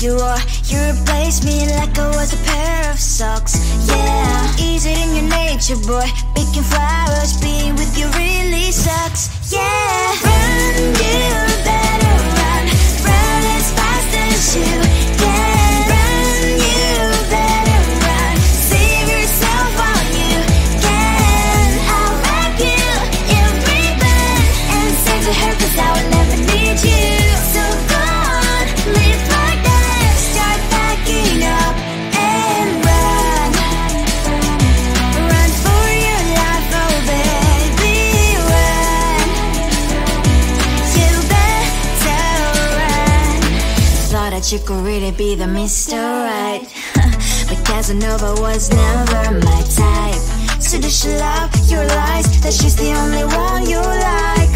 you are. You replaced me like I was a pair of socks. Yeah, easy in your nature, boy. Picking flowers, being with you really sucks. Yeah, run, you better run. Run as fast as you can. Run, you better run. Save yourself while you can. I'll wrap you in ribbon and send to her, 'cause I will never need you. So go on, live like that. Start backing up and run. Run for your life, oh baby, run. You better run. Thought that you could really be the Mr. Right, but Casanova was never my type. So does she love your lies, that she's the only one you like?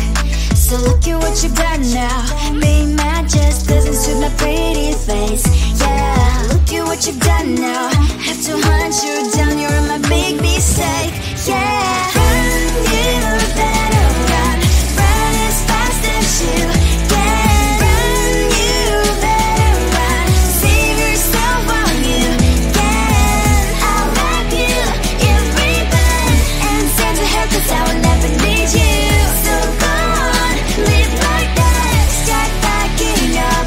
So look at what you've done now. Being mad just doesn't suit my pretty face. Yeah, look at what you've done now. Have to hunt you down, you're my big mistake. Yeah, run, you better run. Run as fast as you can. Run, you better run. Save yourself while you can. I'll wrap you in ribbon and send to her, 'cause I will never need you. So go on, live like that. Start backing up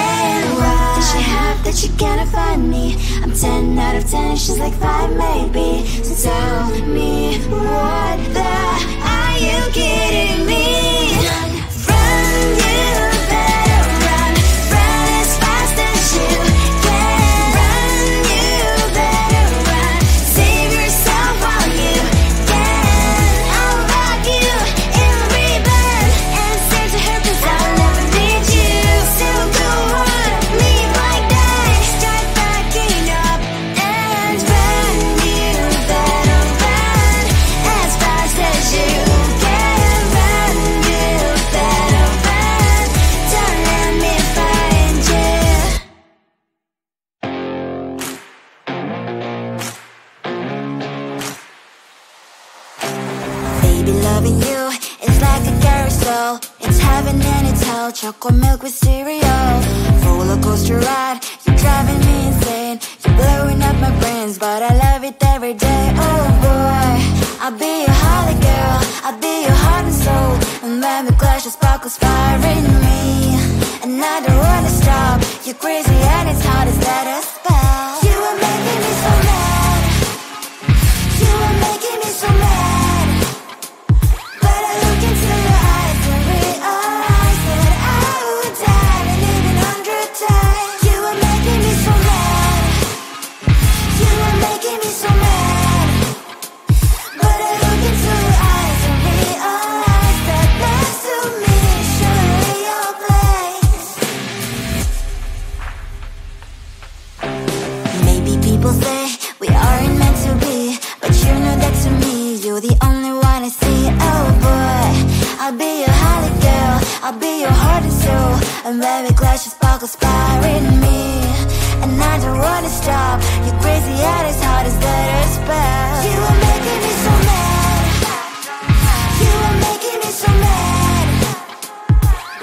and run. Does she have that you cannot find me? I'm 10 out of 10, she's like 5 maybe. So tell me, what the are you kidding me? Run, you better run. Run as fast as you can. Run, you better run. Save yourself while you can. I'll wrap you in ribbon and send to her, 'cause I will never need you. So go on, live like that. Start backing up and run. You better run as fast as you can. Run, you better run. Don't let me find you. Baby, loving you is like a carousel. It's heaven and it's hell. Chocolate milk with cereal. Roller coaster ride, you're driving me insane. You're blowing up my brains, but I love it every day. Oh boy, I'll be your holly girl. I'll be your heart and soul. And when we clash, the sparkles fire in me. And I don't wanna stop. You're crazy and it's hard as let us spell. You are making me so mad. You are making me so mad. But I look into your eyes and realize that I would die and even 100 times. You are making me so mad. You are making me so mad. But I look into your eyes and realize that next to me is surely your place. Maybe people say we aren't meant to be, but you know that to me, you're the only one I see. Oh boy, I'll be your holly girl. I'll be your heart and soul. And when we clash, the sparkles fire in me. And I don't wanna stop. You're crazy and as hard as let her spell. You are making me so mad. You are making me so mad.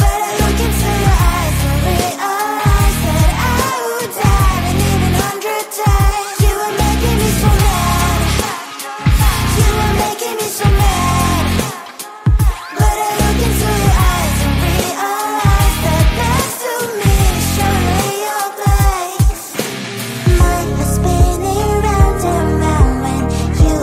But I look into your eyes and realize that I would die and even 100 times. You are making me so mad. You are making me so mad. But I look into your eyes and realize that next to me is surely your place. Mind was spinning round and round when you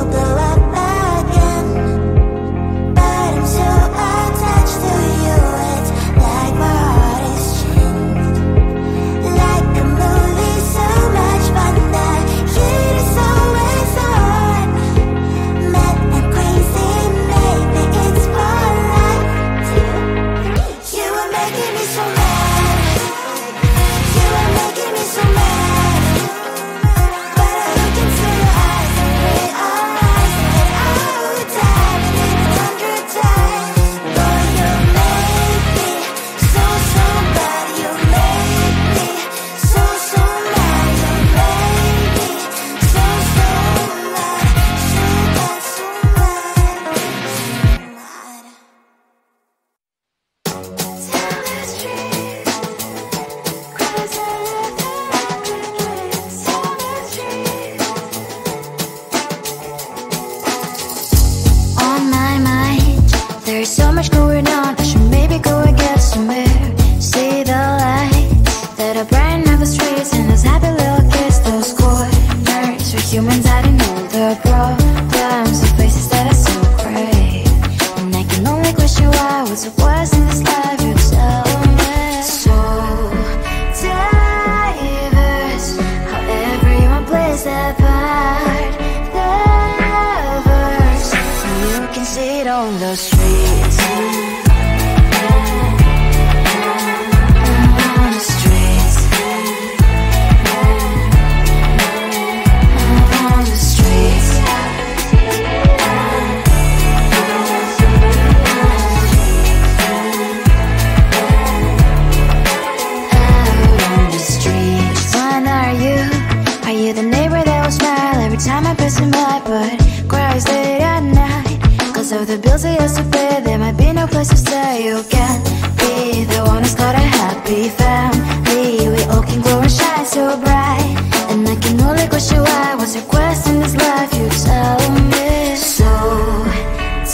still say yes to play. There might be no place to stay. You can't be the one who's got a happy family. We all can glow and shine so bright, and I can only question why. What's your quest in this life? You tell me. So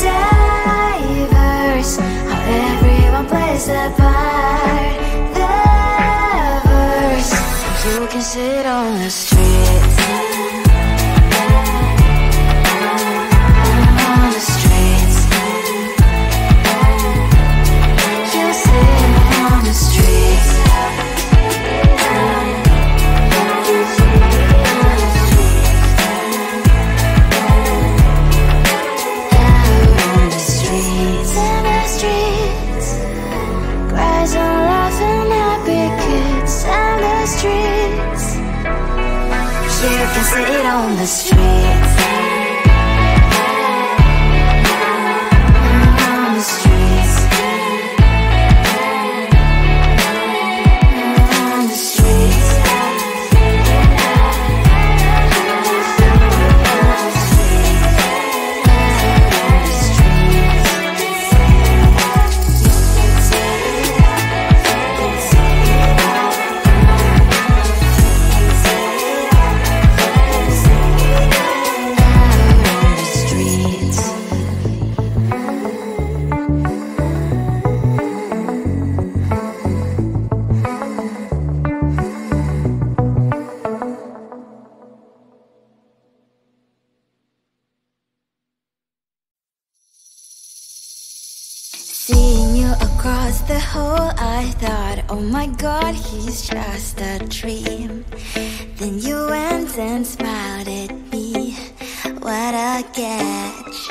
diverse, how everyone plays their part. The verse, you can sit on the streets. Sit on the streets. On the streets. On the streets. Seeing you across the hall, I thought, oh my god, he's just a dream. Then you went and smiled at me. What a catch.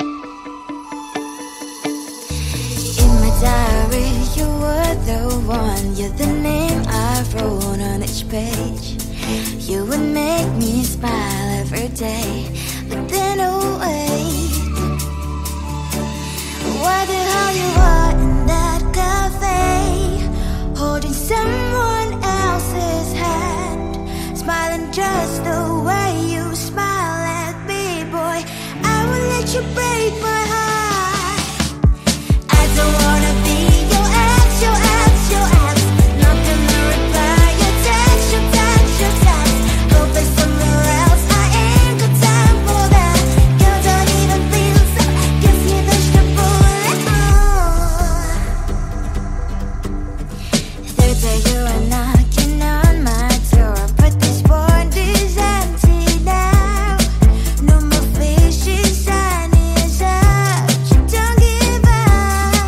In my diary, you were the one. You're the name I wrote on each page. You would make me smile every day. But then, oh wait, what the hell you are in that cafe, holding someone else's hand, smiling just the way you smile at me, boy. I will let you break my heart. I don't wanna be your ex, your ex, your ex. Not gonna reply your text, your text, your text. Go play somewhere else, I ain't got time for that. You don't even feel so, guess you wish to pull it on. Third day you are knocking on my door, but this board is empty now. No more fishes, sun is up, you don't give up.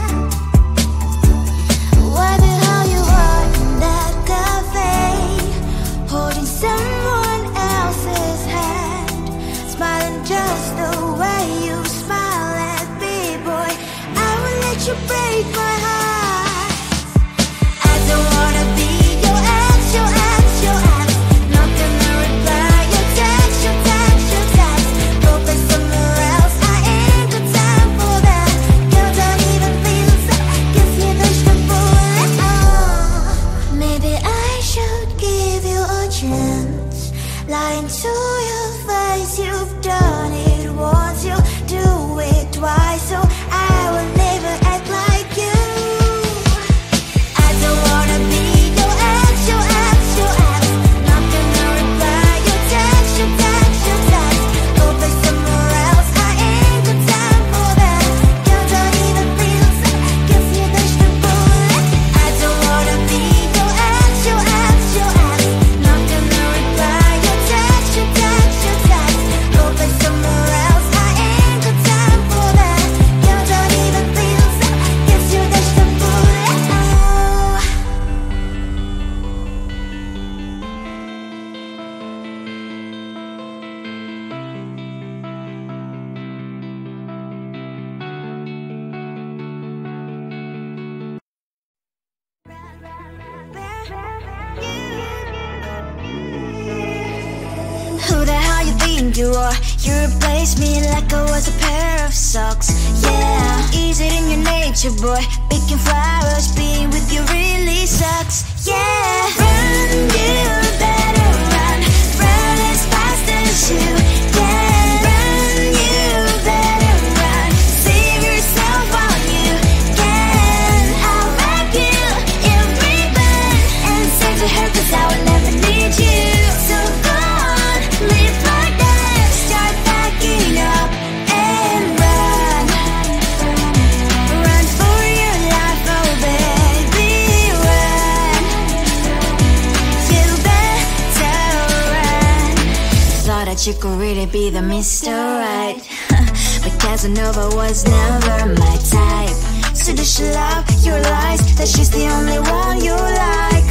What the hell you are in that cafe, holding someone else's hand, smiling just the way you smile at me, boy. I will let you break my heart. I don't wanna be your ex, your ex, your ex. Not gonna reply your text, your text, your text. Go play somewhere else, I ain't got time for that. You don't even feel so, guess you wish to pull it on. Maybe I should give you a chance. Lying to your face, you've done it once, you do it twice, so I will never act like you. I don't wanna be your ex, your ex, your ex. Not gonna reply your text, your text, your text. Go play somewhere else, I ain't got time for that. You don't even feel so, guess you wish to pull it. I don't wanna be your ex, your ex, your ex. Not gonna reply your text, your text, your text. Go play somewhere else, I ain't got time for that. You don't even feel so, guess you wish to pull it on. Who the hell you think you are? You replaced me like I was a pair of socks. Yeah, is it in your nature, boy? Picking flowers, being with you really sucks. Yeah, run, you better run. Run as fast as you can. Run, you better run. Save yourself that you could really be the Mr. Right. But Casanova was never my type. So does she love your lies, that she's the only one you like?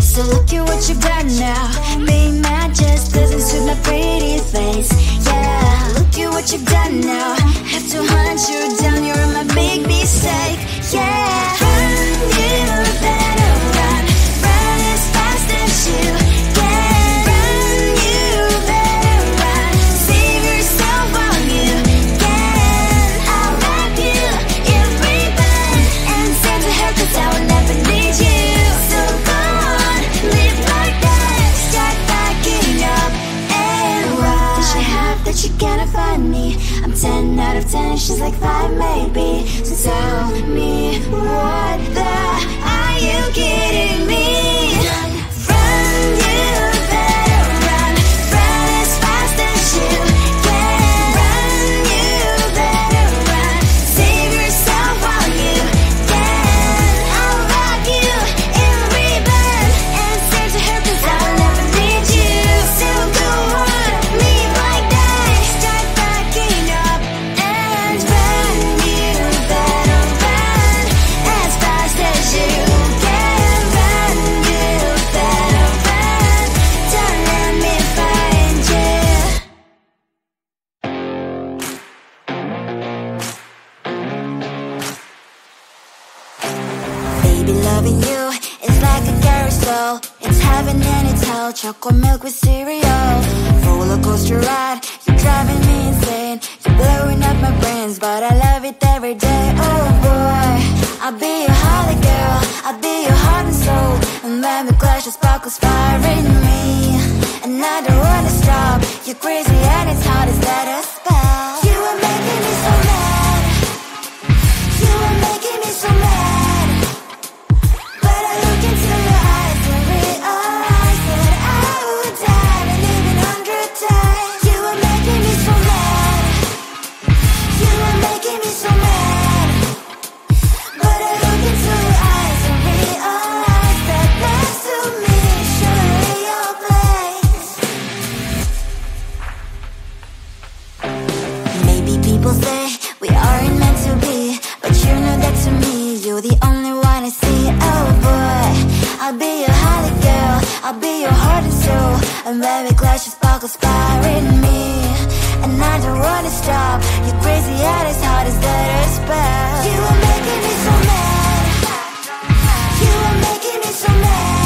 So look at what you've done now. Being mad just doesn't suit my pretty face. Yeah, look at what you've done now. Have to hunt you down, you're my big mistake. Yeah, run, you better run. Run as fast as you can. Run, you better run. Save yourself while you can. I'll wrap you in ribbon and send to her, 'cause I will never need you. So go on, live like that. Start backing up and run. Does she have that you cannot find me? I'm 10 out of 10, she's like 5 maybe. So tell me, what the, are you kidding me? Run, you better run. Run as fast as you can. Run, you better run. Save yourself while you can. I'll wrap you in ribbon and send to her, 'cause I will never need you. So go on, leave like that. Start backing up and run. You better run as fast as you can. Run, you better run. Don't let me find you. Baby, loving you is like a carousel. It's heaven and it's hell. Chocolate milk with cereal. Roller coaster ride. You're driving me insane. You're blowing up my brains, but I love it every day. Oh boy, I'll be your holly girl. I'll be your heart and soul. And when we clash, the sparkles fire in me. And I don't wanna stop. You're crazy and it's hard as that a spell. You are making me so mad. You are making me so mad. But I look into your eyes and realize that I would die and even 100 times. You are making me so mad. You are making me so mad. But I look into your eyes and realize that next to me is surely your place. Maybe people say we aren't meant to be, but you know that to me, you're the only one I see. Oh boy, I'll be your holly girl. I'll be your heart and soul. And when we clash, the sparkles fire in me. And I don't wanna stop. You're crazy and as hard as that a spell. You are making me so mad. You are making me so mad.